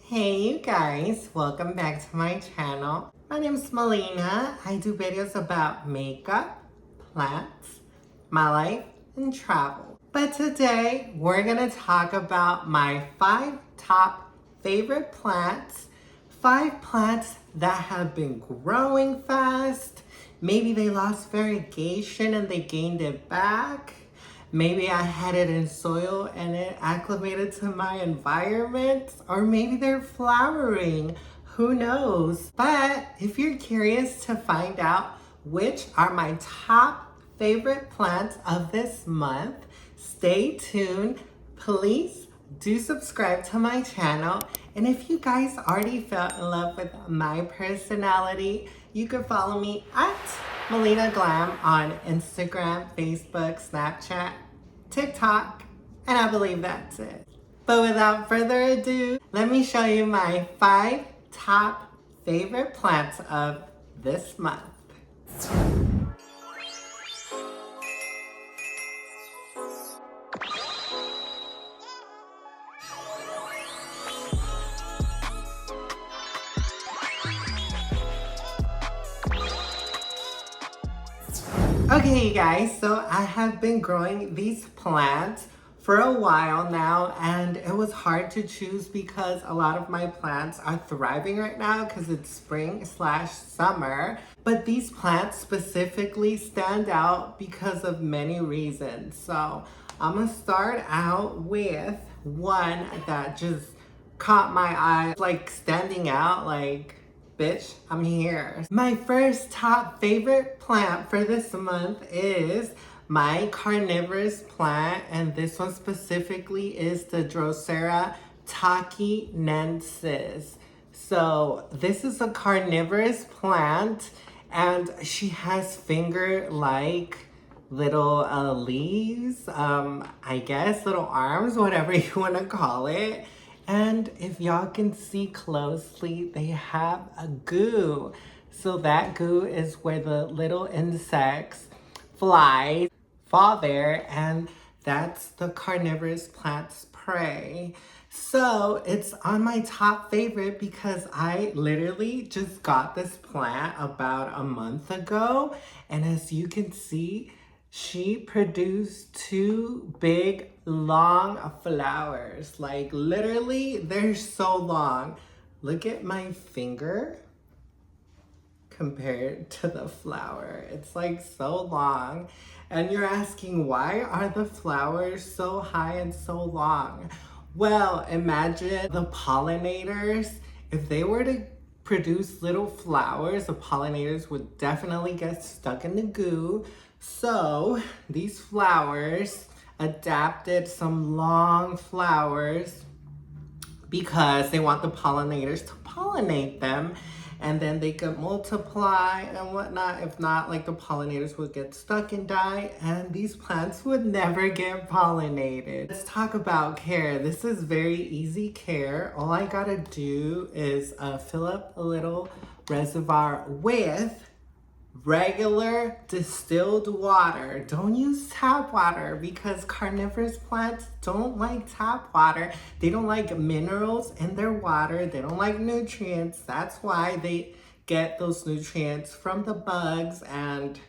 Hey you guys, welcome back to my channel. My name is Melina. I do videos about makeup, plants, my life, and travel. But today we're gonna talk about my 5 top favorite plants. 5 plants that have been growing fast. Maybe they lost variegation and they gained it back. Maybe I had it in soil and it acclimated to my environment, or maybe they're flowering. Who knows? But if you're curious to find out which are my top favorite plants of this month, stay tuned. Please do subscribe to my channel. And if you guys already fell in love with my personality, you can follow me at Melina Glam on Instagram, Facebook, Snapchat, TikTok, and I believe that's it. But without further ado, let me show you my 5 top favorite plants of this month. Okay, you guys, so I have been growing these plants for a while now, and it was hard to choose because a lot of my plants are thriving right now because it's spring/summer. But these plants specifically stand out because of many reasons. So I'm gonna start out with one that just caught my eye, like standing out, like, bitch, I'm here. My first top favorite plant for this month is my carnivorous plant, and this one specifically is the Drosera takinensis. So this is a carnivorous plant, and she has finger-like little leaves, I guess little arms, whatever you want to call it. And if y'all can see closely, they have a goo. So that goo is where the little insects, flies, fall there, and that's the carnivorous plant's prey. So it's on my top favorite because I literally just got this plant about a month ago. And as you can see, she produced 2 big, long flowers. Like literally, they're so long. Look at my finger compared to the flower. It's like so long. And you're asking, why are the flowers so high and so long? Well, imagine the pollinators. If they were to produce little flowers, the pollinators would definitely get stuck in the goo. So these flowers adapted some long flowers because they want the pollinators to pollinate them, and then they could multiply and whatnot. If not, like, the pollinators would get stuck and die, and these plants would never get pollinated. Let's talk about care. This is very easy care. All I gotta do is fill up a little reservoir with regular distilled water. Don't use tap water because carnivorous plants don't like tap water. They don't like minerals in their water. They don't like nutrients. That's why they get those nutrients from the bugs and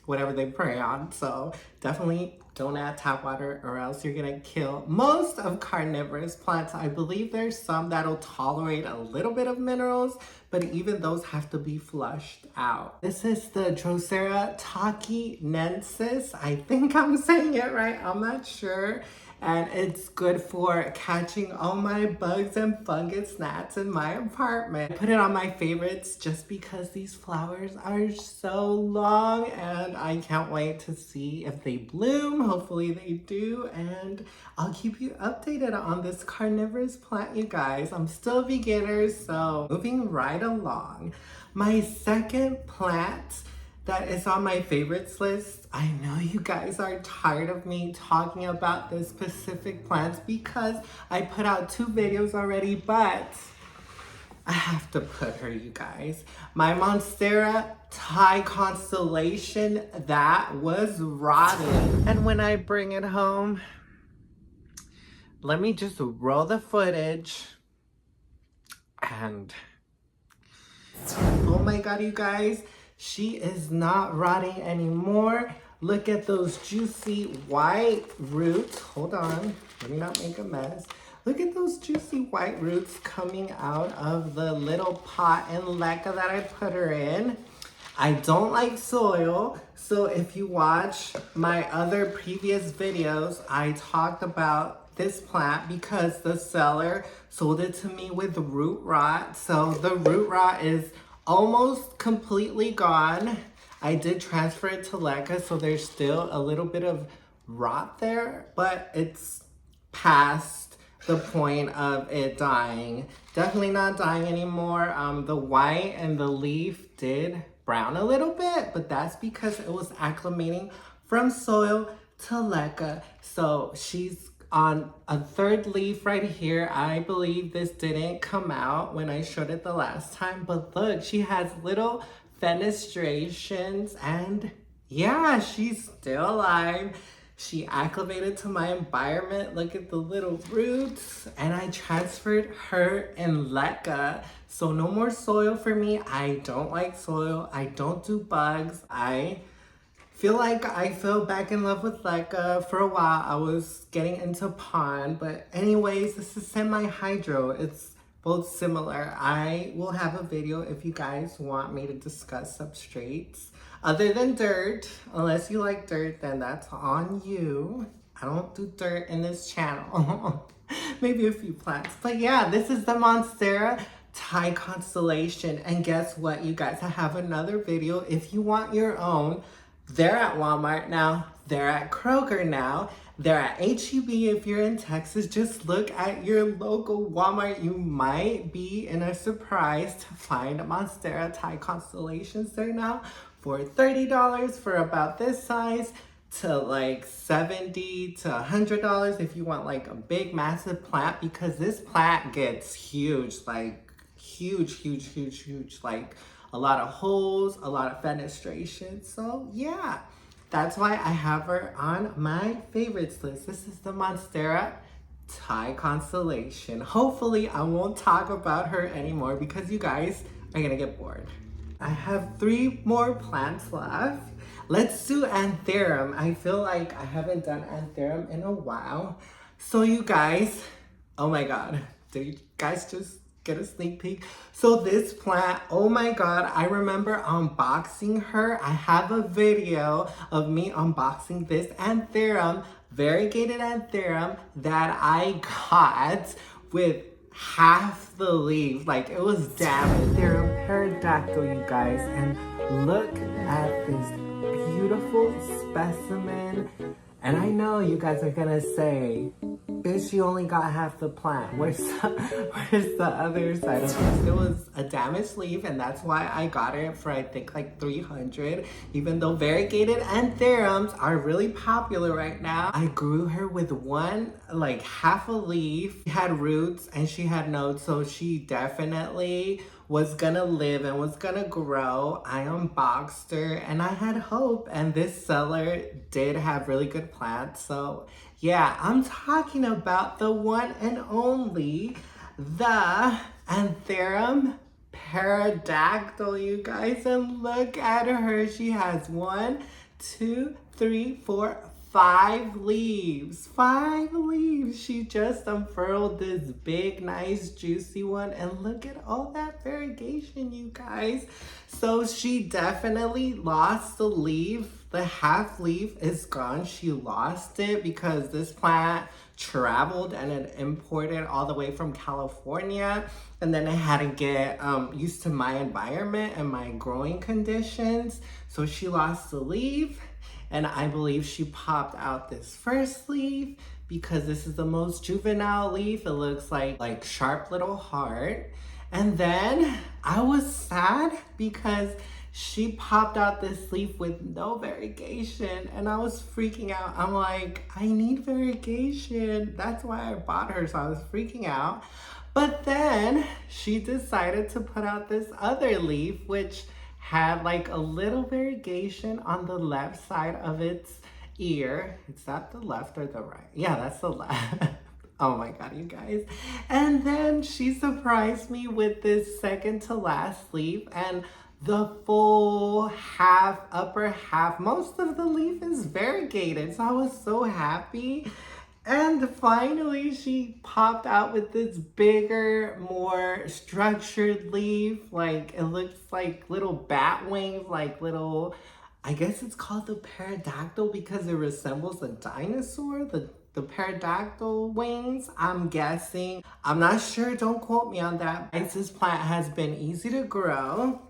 whatever they prey on. So definitely don't add tap water or else you're gonna kill most of carnivorous plants. I believe there's some that'll tolerate a little bit of minerals, but even those have to be flushed out. This is the Drosera takinensis. I think I'm saying it right, I'm not sure. And it's good for catching all my bugs and fungus gnats in my apartment. I put it on my favorites just because these flowers are so long, and I can't wait to see if they bloom. Hopefully they do, and I'll keep you updated on this carnivorous plant, you guys. I'm still a beginner, so moving right along. My second plant that is on my favorites list. I know you guys are tired of me talking about this specific plant because I put out 2 videos already, but I have to put her, you guys. My Monstera Thai constellation that was rotting. And when I bring it home, let me just roll the footage. And oh my god, you guys, she is not rotting anymore. Look at those juicy white roots. Hold on, let me not make a mess. Look at those juicy white roots coming out of the little pot and leca that I put her in. I don't like soil, so if you watch my other previous videos, I talked about this plant because the seller sold it to me with root rot. So the root rot is almost completely gone. I did transfer it to leca, so there's still a little bit of rot there, but it's past the point of it dying. Definitely not dying anymore. The white and the leaf did brown a little bit, but that's because it was acclimating from soil to leca. So she's on a third leaf right here. I believe this didn't come out when I showed it the last time, but look, she has little fenestrations, and yeah, she's still alive. She acclimated to my environment. Look at the little roots. And I transferred her in leca. So no more soil for me. I don't like soil. I don't do bugs. I feel like I fell back in love with leca. For a while, I was getting into pond. But anyways, this is semi-hydro. It's both similar. I will have a video if you guys want me to discuss substrates other than dirt. Unless you like dirt, then that's on you. I don't do dirt in this channel. Maybe a few plants. But yeah, this is the Monstera Thai Constellation. And guess what, you guys? I have another video. If you want your own, they're at Walmart now. They're at Kroger now. They're at H-E-B if you're in Texas. Just look at your local Walmart. You might be in a surprise to find Monstera Thai Constellations there now for $30 for about this size to like $70 to $100 if you want like a big massive plant, because this plant gets huge, like huge, like a lot of holes, a lot of fenestration. So yeah, that's why I have her on my favorites list. This is the Monstera Thai Constellation. Hopefully I won't talk about her anymore because you guys are gonna get bored. I have 3 more plants left. Let's do Anthurium. I feel like I haven't done Anthurium in a while. So you guys, oh my god, did you guys just get a sneak peek? So this plant, oh my god, I remember unboxing her. I have a video of me unboxing this Anthurium, variegated Anthurium, that I got with half the leaf. Like, it was damaged. They're a peridactyl, you guys, and look at this beautiful specimen. And I know you guys are gonna say, bitch, you only got half the plant. Where's the other side of this? It was a damaged leaf, and that's why I got it for I think like $300. Even though variegated Anthuriums are really popular right now, I grew her with one, like half a leaf. She had roots and she had nodes, so she definitely was gonna live and was gonna grow. I unboxed her and I had hope, and this seller did have really good plants. So yeah, I'm talking about the one and only, the Anthurium peridactyl, you guys. And look at her. She has 1, 2, 3, 4, 5 leaves. 5 leaves. She just unfurled this big, nice, juicy one. And look at all that variegation, you guys. So she definitely lost the leaf. The half leaf is gone. She lost it because this plant traveled and it imported all the way from California. And then I had to get used to my environment and my growing conditions. So she lost the leaf. And I believe she popped out this first leaf because this is the most juvenile leaf. It looks like sharp little heart. And then I was sad because she popped out this leaf with no variegation, and I was freaking out. I'm like, I need variegation. That's why I bought her, so I was freaking out. But then she decided to put out this other leaf, which had like a little variegation on the left side of its ear. Is that the left or the right? Yeah, that's the left. Oh my God, you guys. And then she surprised me with this second to last leaf and the full half, upper half, most of the leaf is variegated. So I was so happy. And finally she popped out with this bigger, more structured leaf. Like it looks like little bat wings, like little, I guess it's called the pterodactyl because it resembles a dinosaur. The pterodactyl wings, I'm guessing. I'm not sure, don't quote me on that. This plant has been easy to grow.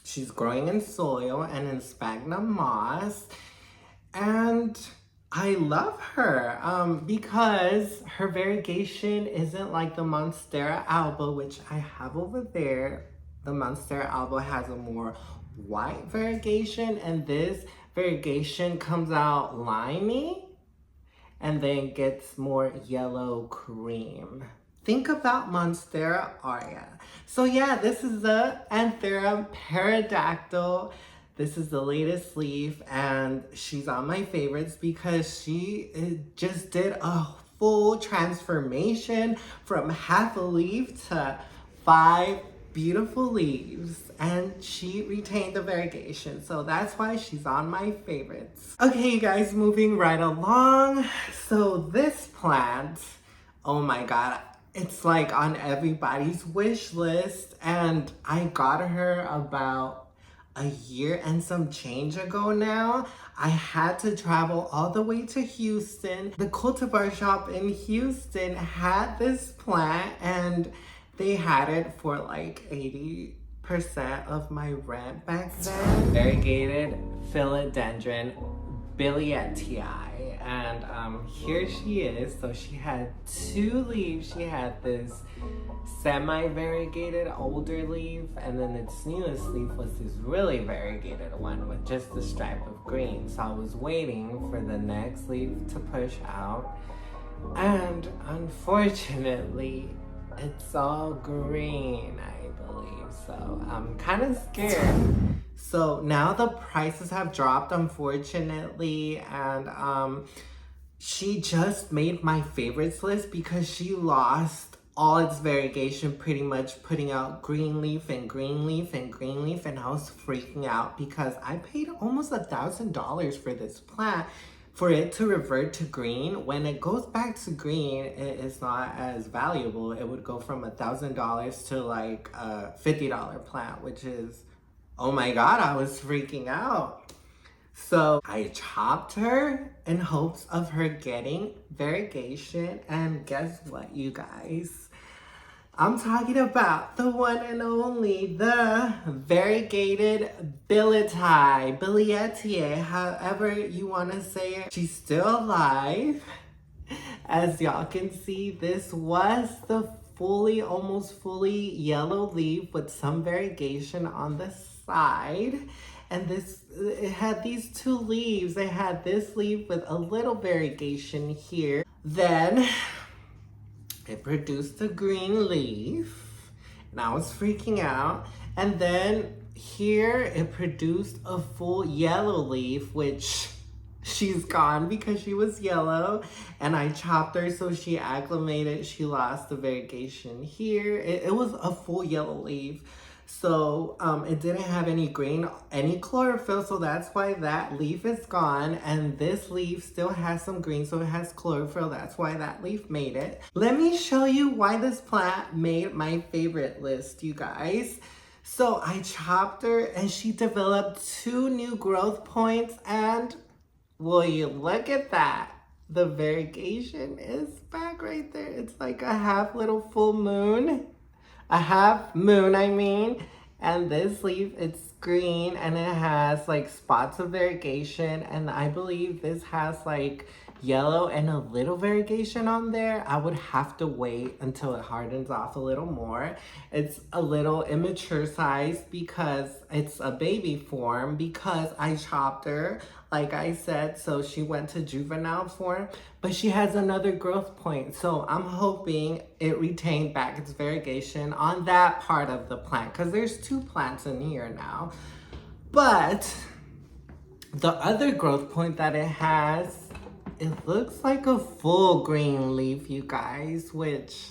She's growing in soil and in sphagnum moss. And I love her because her variegation isn't like the Monstera alba, which I have over there. The Monstera alba has a more white variegation, and this variegation comes out limey and then gets more yellow cream. Think about Monstera aurea. So yeah, this is the Anthera pterodactyl. This is the latest leaf, and she's on my favorites because she just did a full transformation from half a leaf to 5 beautiful leaves, and she retained the variegation, so that's why she's on my favorites. Okay, you guys, moving right along. So this plant, oh my God, it's like on everybody's wish list, and I got her about a year and some change ago now. I had to travel all the way to Houston. The cultivar shop in Houston had this plant, and they had it for like 80% of my rent back then. Variegated philodendron billiettii, and here she is. So she had 2 leaves. She had this semi-variegated older leaf, and then its newest leaf was this really variegated one with just the stripe of green. So I was waiting for the next leaf to push out, and unfortunately it's all green, I believe. So I'm kind of scared. So now the prices have dropped, unfortunately, and she just made my favorites list because she lost all its variegation, pretty much putting out green leaf and green leaf and green leaf, and I was freaking out because I paid almost $1,000 for this plant. For it to revert to green, when it goes back to green, it is not as valuable. It would go from $1,000 to like a $50 plant, which is, oh my God, I was freaking out. So I chopped her in hopes of her getting variegation, and guess what, you guys? I'm talking about the one and only, the variegated billiettii, however you want to say it. She's still alive. As y'all can see, this was the almost fully yellow leaf with some variegation on the side. And it had these 2 leaves. It had this leaf with a little variegation here. Then it produced a green leaf, and I was freaking out. And then here it produced a full yellow leaf, which she's gone because she was yellow, and I chopped her so she acclimated. She lost the variegation here. It was a full yellow leaf. So it didn't have any green, any chlorophyll, so that's why that leaf is gone. And this leaf still has some green, so it has chlorophyll. That's why that leaf made it. Let me show you why this plant made my favorite list, you guys. So I chopped her, and she developed 2 new growth points, and will you look at that? The variegation is back right there. It's like a half little full moon. A half moon, I mean. And this leaf, it's green, and it has like spots of variegation, and I believe this has like yellow and a little variegation on there. I would have to wait until it hardens off a little more. It's a little immature size because it's a baby form, because I chopped her, like I said, so she went to juvenile form, but she has another growth point. So I'm hoping it retained back its variegation on that part of the plant, because there's 2 plants in here now. But the other growth point that it has it looks like a full green leaf, you guys, which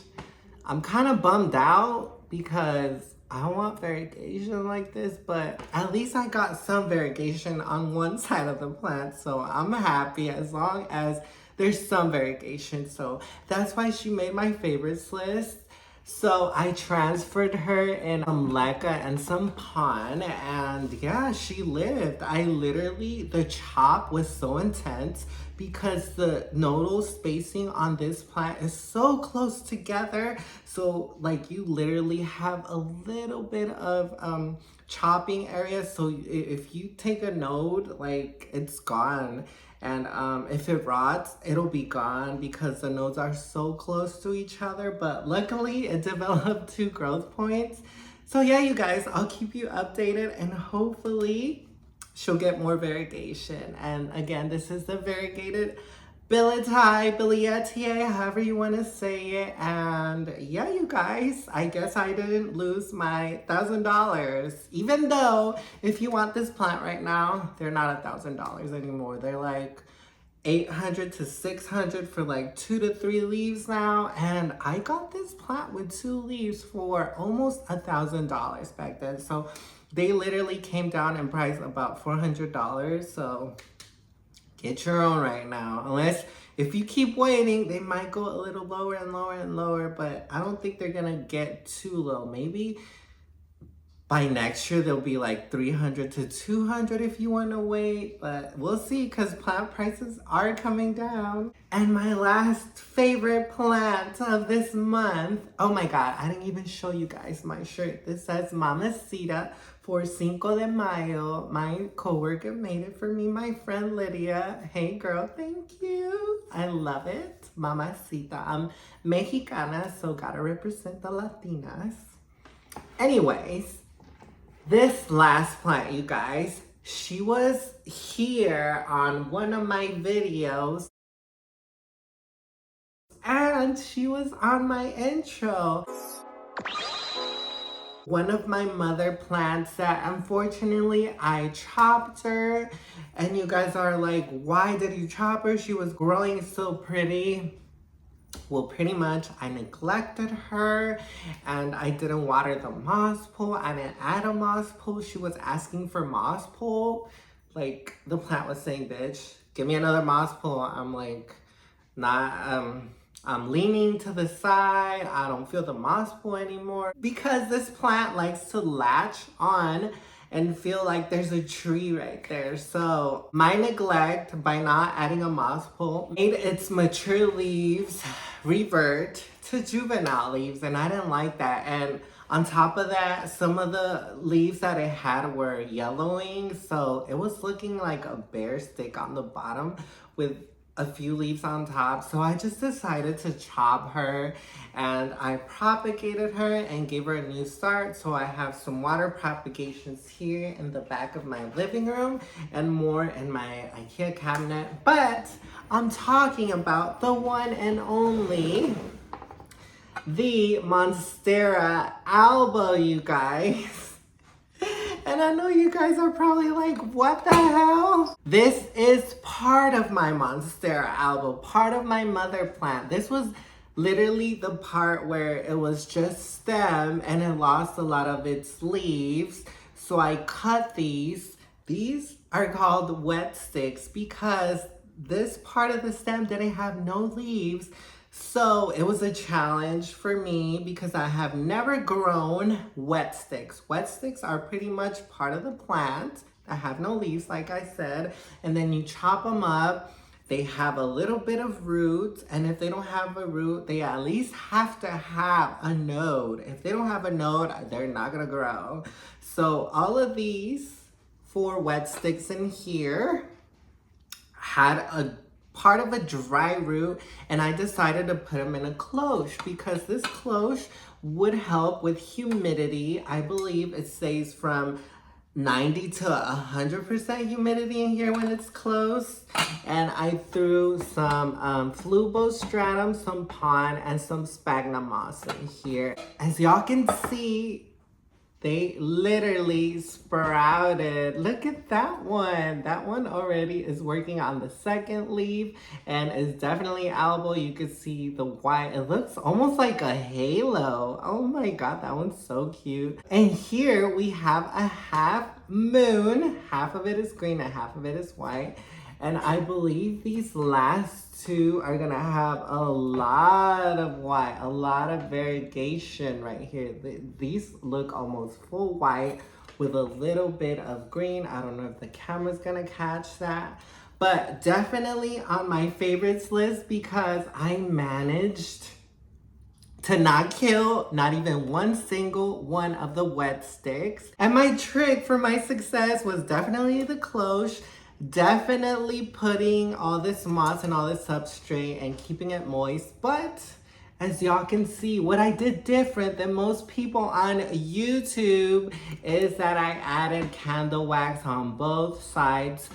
I'm kind of bummed out because I want variegation like this, but at least I got some variegation on one side of the plant, so I'm happy as long as there's some variegation. So that's why she made my favorites list. So I transferred her in some leca and some pon, and yeah, she lived. The chop was so intense because the nodal spacing on this plant is so close together. So like you literally have a little bit of chopping area. So if you take a node, like it's gone. And if it rots, it'll be gone because the nodes are so close to each other. But luckily, it developed 2 growth points. So yeah, you guys, I'll keep you updated and hopefully she'll get more variegation. And again, this is the variegated Billietier, however you want to say it. And yeah, you guys, I guess I didn't lose my $1,000. Even though if you want this plant right now, they're not $1,000 anymore. They're like 800 to 600 for like 2 to 3 leaves now. And I got this plant with 2 leaves for almost $1,000 back then. So they literally came down in price about $400. So get your own right now. Unless if you keep waiting, they might go a little lower and lower and lower, but I don't think they're gonna get too low. Maybe by next year they'll be like 300 to 200 if you want to wait, but we'll see because plant prices are coming down. And my last favorite plant of this month, oh my god, I didn't even show you guys my shirt. This says Mamacita for Cinco de Mayo. My coworker made it for me, my friend Lydia. Hey girl, thank you. I love it. Mamacita. I'm Mexicana, so gotta represent the Latinas. Anyways, this last plant, you guys, she was here on one of my videos and she was on my intro. One of my mother plants that unfortunately I chopped her, and you guys are like, why did you chop her? She was growing so pretty. Well, pretty much I neglected her and I didn't water the moss pool. I didn't add a moss pool. She was asking for moss pool. Like the plant was saying, bitch, give me another moss pool. I'm like, I'm leaning to the side. I don't feel the moss pool anymore because this plant likes to latch on and feel like there's a tree right there. So my neglect by not adding a moss pole made its mature leaves revert to juvenile leaves, and I didn't like that. And on top of that, some of the leaves that it had were yellowing, so it was looking like a bare stick on the bottom with a few leaves on top. So I just decided to chop her and I propagated her and gave her a new start. So I have some water propagations here in the back of my living room and more in my IKEA cabinet. But I'm talking about the one and only, the Monstera alba, you guys. And I know you guys are probably like, what the hell? This is part of my Monstera alba, part of my mother plant. This was literally the part where it was just stem and it lost a lot of its leaves. So I cut these. These are called wet sticks because this part of the stem didn't have no leaves. So it was a challenge for me because I have never grown wet sticks. Wet sticks are pretty much part of the plant that have no leaves, like I said, and then you chop them up. They have a little bit of root, and if they don't have a root, they at least have to have a node. If they don't have a node, they're not gonna grow. So all of these 4 wet sticks in here had a part of a dry root, and I decided to put them in a cloche because this cloche would help with humidity. I believe it stays from 90 to 100% humidity in here when it's closed. And I threw some flubostratum, some pon, and some sphagnum moss in here. As y'all can see, They literally sprouted. Look at that one. That one already is working on the second leaf and is definitely edible. You can see the white. It looks almost like a halo. Oh my God, that one's so cute. And here we have a half moon. Half of it is green and half of it is white. And I believe these last two are gonna have a lot of white, a lot of variegation right here. These look almost full white with a little bit of green. I don't know if the camera's gonna catch that, but definitely on my favorites list because I managed to not kill not even one single one of the wet sticks. And my trick for my success was definitely the cloche, definitely putting all this moss and all this substrate and keeping it moist. But as y'all can see, what I did different than most people on YouTube is that I added candle wax on both sides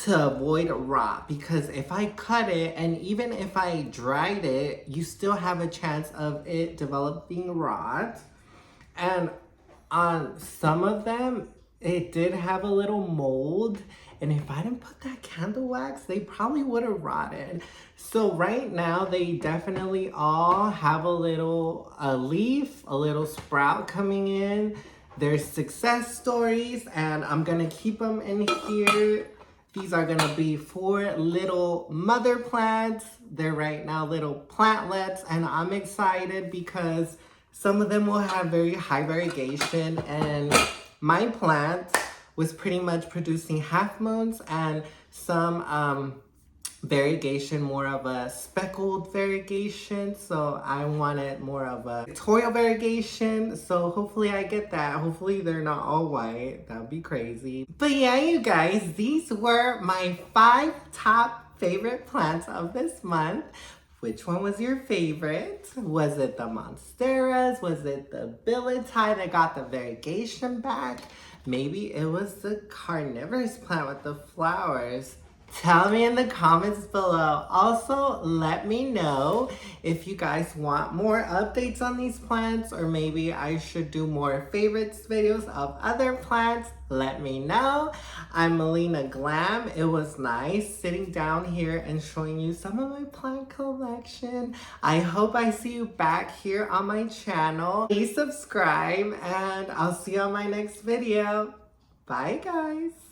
to avoid rot, because if I cut it and even if I dried it, you still have a chance of it developing rot. And on some of them, it did have a little mold. And if I didn't put that candle wax, they probably would have rotted. So right now, they definitely all have a little leaf, a little sprout coming in. There's success stories, and I'm gonna keep them in here. These are gonna be 4 little mother plants. They're right now little plantlets, and I'm excited because some of them will have very high variegation, and my plant was pretty much producing half moons and some variegation, more of a speckled variegation. So I wanted more of a pictorial variegation. So hopefully I get that. Hopefully they're not all white. That would be crazy. But yeah, you guys, these were my 5 top favorite plants of this month. Which one was your favorite? Was it the monsteras? Was it the billet that got the variegation back? Maybe it was the carnivorous plant with the flowers. Tell me in the comments below. Also, let me know if you guys want more updates on these plants, or maybe I should do more favorites videos of other plants. Let me know. I'm Melina Glam. It was nice sitting down here and showing you some of my plant collection. I hope I see you back here on my channel. Please subscribe, and I'll see you on my next video. Bye, guys.